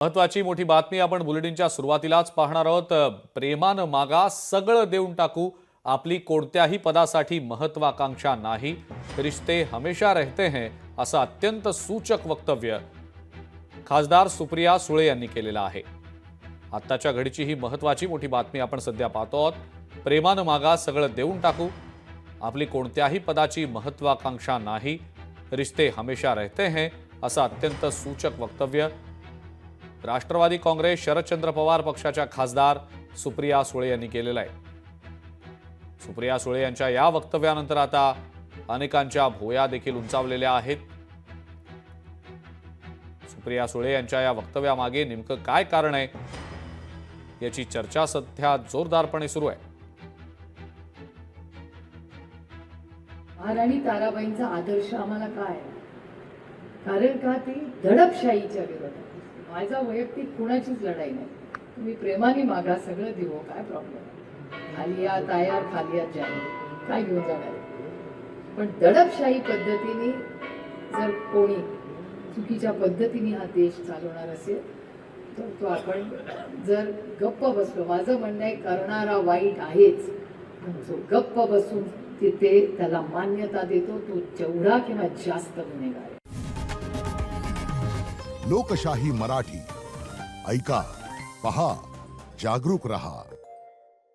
महत्वाची मोठी बातमी आपण बुलेटिनच्या सुरुवातीलाच पाहणार आहोत। प्रेमानं मागा सगळं देऊन टाकू, आपली कोणत्याही पदासाठी महत्वाकांक्षा नाही, रिश्ते हमेशा रहते हैं असं अत्यंत सूचक वक्तव्य खासदार सुप्रिया सुळे यांनी केलेलं आहे। आत्ताच्या घडीची ही महत्वाची मोठी बातमी आपण सध्या पाहतो आहोत। प्रेमानं मागा सगळं देऊन टाकू, आपली कोणत्याही पदाची महत्वाकांक्षा नाही, रिश्ते हमेशा रहते हैं असं अत्यंत सूचक वक्तव्य राष्ट्रवादी काँग्रेस शरदचंद्र पवार पक्षाच्या खासदार सुप्रिया सुळे यांनी केलेलं आहे। सुप्रिया सुळे यांच्या या वक्तव्यानंतर आता अनेकांच्या भोया देखील उंचावलेल्या आहेत। सुप्रिया सुळे यांच्या या वक्तव्यामागे नेमकं काय कारण आहे याची चर्चा सध्या जोरदारपणे सुरू आहे। महाराणी ताराबाईंचा आदर्श आम्हाला काय आहे? कारण का ती दडपशाहीच्या विरोधात। माझा वैयक्तिक कुणाचीच लढाई नाही। तुम्ही प्रेमाने मागा सगळं देऊ, काय प्रॉब्लेम? खाली या तायार, खाली या जाई, काय घेऊन जाणार? पण दडपशाही पद्धतीने जर कोणी चुकीच्या पद्धतीने हा देश चालवणार असेल तर तो आपण जर गप्प बसलो, माझं म्हणणं आहे करणारा वाईट आहेच, पण जो गप्प बसून तिथे त्याला मान्यता देतो तो जेवढा किंवा जास्त गुन्हेगार आहे। लोकशाही मराठी ऐका, पहा, जागरूक रहा।